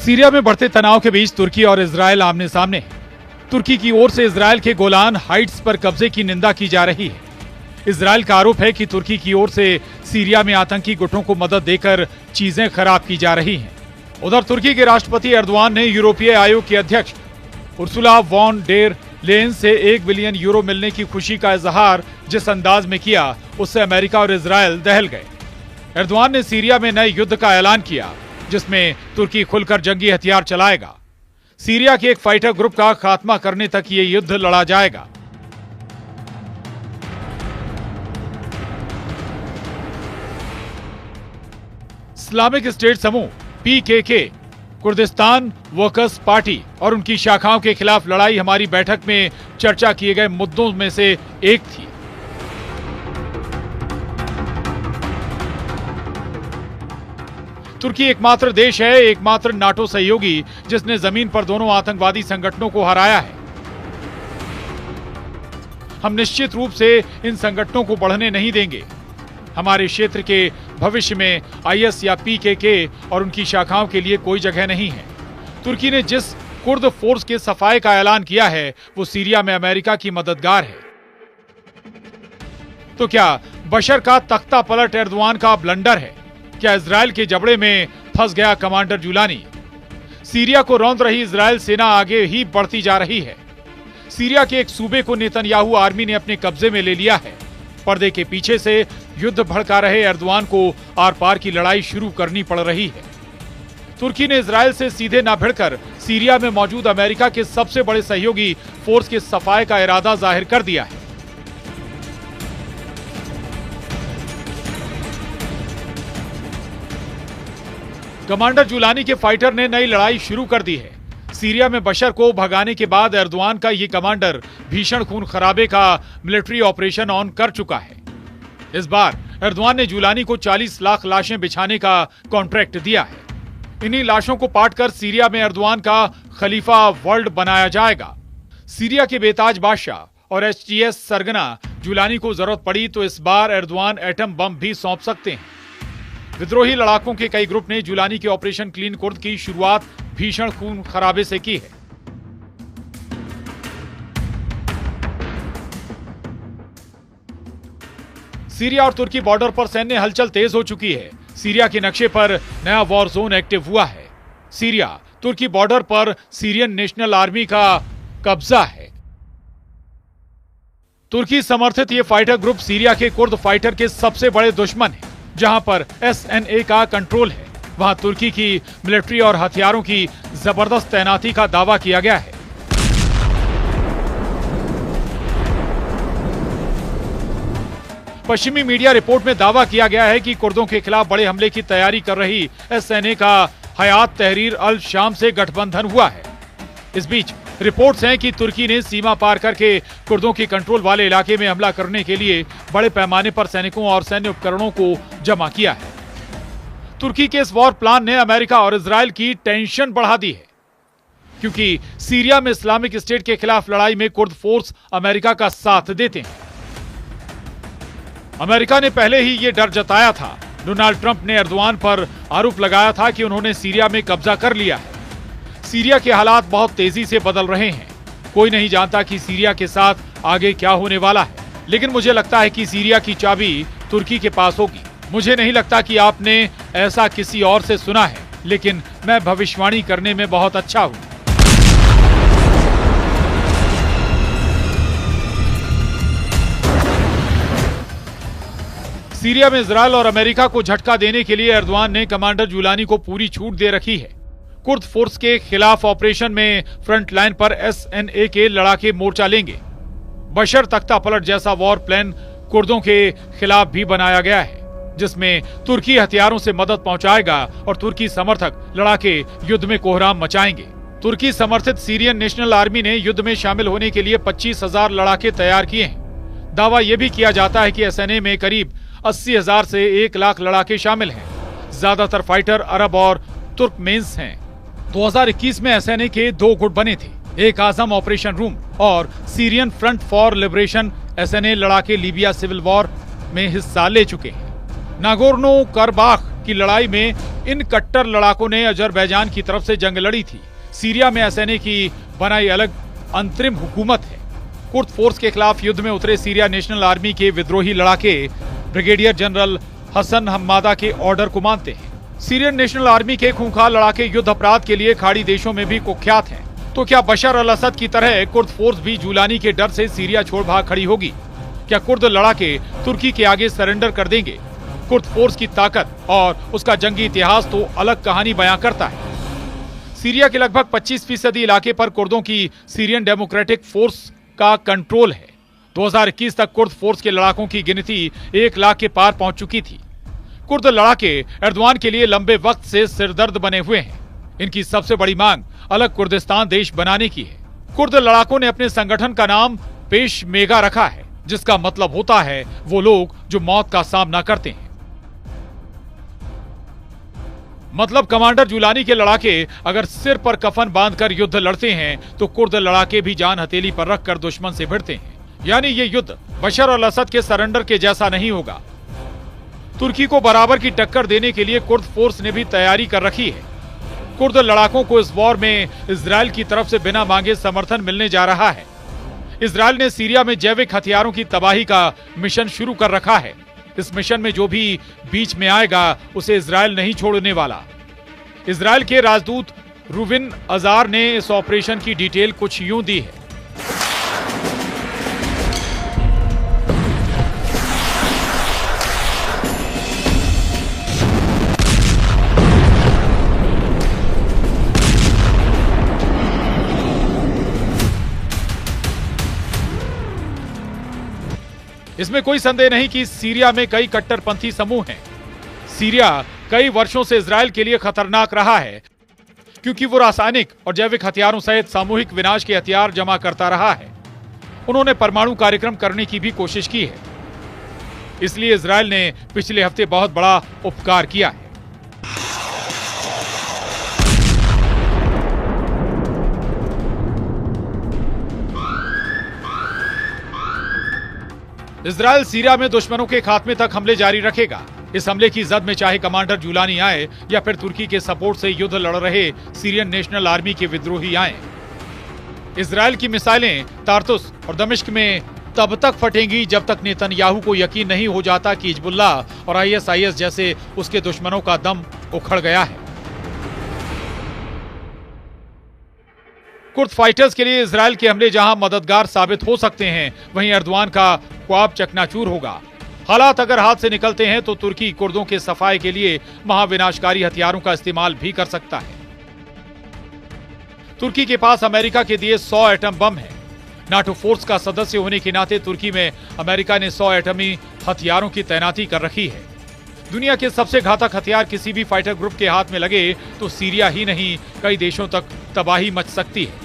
Syria में बढ़ते तनाव के बीच तुर्की और इजरायल आमने सामने है। तुर्की की ओर से इजरायल के गोलान हाइट्स पर कब्जे की निंदा की जा रही है। इजरायल का आरोप है कि तुर्की की ओर से सीरिया में आतंकी गुटों को मदद देकर चीजें खराब की जा रही हैं। उधर तुर्की के राष्ट्रपति एर्दोआन ने यूरोपीय आयोग की अध्यक्ष उर्सुला वॉन डेर लेयन से 1 बिलियन यूरो मिलने की खुशी का इजहार जिस अंदाज में किया, उससे अमेरिका और इजरायल दहल गए। एर्दोआन ने सीरिया में नए युद्ध का ऐलान किया, जिसमें तुर्की खुलकर जंगी हथियार चलाएगा। सीरिया के एक फाइटर ग्रुप का खात्मा करने तक ये युद्ध लड़ा जाएगा। इस्लामिक स्टेट समूह PKK, कुर्दिस्तान वर्कर्स पार्टी और उनकी शाखाओं के खिलाफ लड़ाई हमारी बैठक में चर्चा किए गए मुद्दों में से एक थी। तुर्की एकमात्र देश है, एकमात्र नाटो सहयोगी, जिसने जमीन पर दोनों आतंकवादी संगठनों को हराया है। हम निश्चित रूप से इन संगठनों को बढ़ने नहीं देंगे। हमारे क्षेत्र के भविष्य में IS या PKK और उनकी शाखाओं के लिए कोई जगह नहीं है। तुर्की ने जिस कुर्द फोर्स के सफाए का ऐलान किया है, वो सीरिया में अमेरिका की मददगार है। तो क्या बशर का तख्ता पलट एर्दोआन का ब्लंडर है? क्या इजरायल के जबड़े में फंस गया कमांडर जुलानी? सीरिया को रौंद रही इजरायल सेना आगे ही बढ़ती जा रही है। सीरिया के एक सूबे को नेतन्याहू आर्मी ने अपने कब्जे में ले लिया है। पर्दे के पीछे से युद्ध भड़का रहे एर्दोआन को आर पार की लड़ाई शुरू करनी पड़ रही है। तुर्की ने इजरायल से सीधे न भिड़कर सीरिया में मौजूद अमेरिका के सबसे बड़े सहयोगी फोर्स के सफाए का इरादा जाहिर कर दिया है। कमांडर जुलानी के फाइटर ने नई लड़ाई शुरू कर दी है। सीरिया में बशर को भगाने के बाद एर्दोआन का ये कमांडर भीषण खून खराबे का मिलिट्री ऑपरेशन ऑन कर चुका है। इस बार एर्दोआन ने जुलानी को 40 लाख लाशें बिछाने का कॉन्ट्रैक्ट दिया है। इन्हीं लाशों को पाटकर सीरिया में एर्दोआन का खलीफा वर्ल्ड बनाया जाएगा। सीरिया के बेताज बादशाह और HTS सरगना जुलानी को जरूरत पड़ी तो इस बार एर्दोआन एटम बम भी सौंप सकते हैं। विद्रोही लड़ाकों के कई ग्रुप ने जुलानी के ऑपरेशन क्लीन कुर्द की शुरुआत भीषण खून खराबे से की है। सीरिया और तुर्की बॉर्डर पर सैन्य हलचल तेज हो चुकी है। सीरिया के नक्शे पर नया वॉर जोन एक्टिव हुआ है। सीरिया तुर्की बॉर्डर पर सीरियन नेशनल आर्मी का कब्जा है। तुर्की समर्थित ये फाइटर ग्रुप सीरिया के कुर्द फाइटर के सबसे बड़े दुश्मन है। जहां पर SNA का कंट्रोल है, वहां तुर्की की मिलिट्री और हथियारों की जबरदस्त तैनाती का दावा किया गया है। पश्चिमी मीडिया रिपोर्ट में दावा किया गया है कि कुर्दों के खिलाफ बड़े हमले की तैयारी कर रही SNA का हयात तहरीर अल शाम से गठबंधन हुआ है। इस बीच रिपोर्ट्स हैं कि तुर्की ने सीमा पार करके कुर्दों के कंट्रोल वाले इलाके में हमला करने के लिए बड़े पैमाने पर सैनिकों और सैन्य उपकरणों को जमा किया है। तुर्की के इस वॉर प्लान ने अमेरिका और इजरायल की टेंशन बढ़ा दी है, क्योंकि सीरिया में इस्लामिक स्टेट के खिलाफ लड़ाई में कुर्द फोर्स अमेरिका का साथ देते हैं। अमेरिका ने पहले ही ये डर जताया था। डोनाल्ड ट्रंप ने एर्दोआन पर आरोप लगाया था कि उन्होंने सीरिया में कब्जा कर लिया है। सीरिया के हालात बहुत तेजी से बदल रहे हैं। कोई नहीं जानता कि सीरिया के साथ आगे क्या होने वाला है, लेकिन मुझे लगता है कि सीरिया की चाबी तुर्की के पास होगी। मुझे नहीं लगता कि आपने ऐसा किसी और से सुना है, लेकिन मैं भविष्यवाणी करने में बहुत अच्छा हूं। सीरिया में इजरायल और अमेरिका को झटका देने के लिए एर्दोआन ने कमांडर जुलानी को पूरी छूट दे रखी है। कुर्द फोर्स के खिलाफ ऑपरेशन में फ्रंट लाइन पर SNA के लड़ाके मोर्चा लेंगे। बशर तख्ता पलट जैसा वॉर प्लान कुर्दों के खिलाफ भी बनाया गया है, जिसमें तुर्की हथियारों से मदद पहुंचाएगा और तुर्की समर्थक लड़ाके युद्ध में कोहराम मचाएंगे। तुर्की समर्थित सीरियन नेशनल आर्मी ने युद्ध में शामिल होने के लिए 25,000 लड़ाके तैयार किए हैं। दावा यह भी किया जाता है कि SNA में करीब 80,000 से 1 लाख लड़ाके शामिल हैं। ज्यादातर फाइटर अरब और तुर्कमेन्स हैं। 2021 में SNA के 2 गुट बने थे, एक आजम ऑपरेशन रूम और Syrian front for liberation. SNA लड़ाके लीबिया सिविल वॉर में हिस्सा ले चुके हैं। नागोर्नो करबाख की लड़ाई में इन कट्टर लड़ाकों ने अजरबैजान की तरफ से जंग लड़ी थी। सीरिया में एसएनए की बनाई अलग अंतरिम हुकूमत है। कुर्द फोर्स के खिलाफ युद्ध में उतरे सीरिया नेशनल आर्मी के विद्रोही लड़ाके ब्रिगेडियर जनरल हसन हम्मादा के ऑर्डर को मानते हैं। सीरियन नेशनल आर्मी के खूंखार लड़ाके युद्ध अपराध के लिए खाड़ी देशों में भी कुख्यात हैं। तो क्या बशर अल असद की तरह कुर्द फोर्स भी जूलानी के डर से सीरिया छोड़ भाग खड़ी होगी? क्या कुर्द लड़ाके तुर्की के आगे सरेंडर कर देंगे? कुर्द फोर्स की ताकत और उसका जंगी इतिहास तो अलग कहानी बयां करता है। सीरिया के लगभग 25% इलाके पर कुर्दों की सीरियन डेमोक्रेटिक फोर्स का कंट्रोल है। 2021 तक कुर्द फोर्स के लड़ाकों की गिनती 1 लाख के पार पहुंच चुकी थी। कुर्द लड़ाके एर्दोआन के लिए लंबे वक्त से सिरदर्द बने हुए हैं। इनकी सबसे बड़ी मांग अलग कुर्दिस्तान देश बनाने की है। कुर्द लड़ाकों ने अपने संगठन का नाम पेशमेगा रखा है, जिसका मतलब होता है वो लोग जो मौत का सामना करते हैं। मतलब कमांडर जुलानी के लड़ाके अगर सिर पर कफन बांधकर युद्ध लड़ते हैं तो कुर्द लड़ाके भी जान हथेली पर रखकर दुश्मन से भिड़ते हैं। यानी ये युद्ध बशर अल असद के सरेंडर के जैसा नहीं होगा। तुर्की को बराबर की टक्कर देने के लिए कुर्द फोर्स ने भी तैयारी कर रखी है। कुर्द लड़ाकों को इस वॉर में इजराइल की तरफ से बिना मांगे समर्थन मिलने जा रहा है। इजराइल ने सीरिया में जैविक हथियारों की तबाही का मिशन शुरू कर रखा है। इस मिशन में जो भी बीच में आएगा उसे इजराइल नहीं छोड़ने वाला। इजराइल के राजदूत रूविन अजार ने इस ऑपरेशन की डिटेल कुछ यूं दी है। इसमें कोई संदेह नहीं कि सीरिया में कई कट्टरपंथी समूह हैं। सीरिया कई वर्षों से इजराइल के लिए खतरनाक रहा है क्योंकि वो रासायनिक और जैविक हथियारों सहित सामूहिक विनाश के हथियार जमा करता रहा है। उन्होंने परमाणु कार्यक्रम करने की भी कोशिश की है। इसलिए इजराइल ने पिछले हफ्ते बहुत बड़ा उपकार किया है। इजराइल सीरिया में दुश्मनों के खात्मे तक हमले जारी रखेगा। इस हमले की जद में चाहे कमांडर जुलानी आए या फिर तुर्की के सपोर्ट से युद्ध लड़ रहे सीरियन नेशनल आर्मी के विद्रोही आए। इजराइल की मिसाइलें तार्तुस और दमिश्क में तब तक फटेंगी जब तक नेतन्याहू को यकीन नहीं हो जाता कि हिजबुल्लाह और आईएसआईएस जैसे उसके दुश्मनों का दम उखड़ गया है। कुर्द फाइटर्स के लिए इजराइल के हमले जहां मददगार साबित हो सकते हैं, वहीं एर्दोआन का ख्वाब चकनाचूर होगा। हालात अगर हाथ से निकलते हैं तो तुर्की कुर्दों के सफाए के लिए महाविनाशकारी हथियारों का इस्तेमाल भी कर सकता है। तुर्की के पास अमेरिका के दिए 100 एटम बम है। नाटो फोर्स का सदस्य होने के नाते तुर्की में अमेरिका ने 100 एटमी हथियारों की तैनाती कर रखी है। दुनिया के सबसे घातक हथियार किसी भी फाइटर ग्रुप के हाथ में लगे तो सीरिया ही नहीं कई देशों तक तबाही मच सकती है।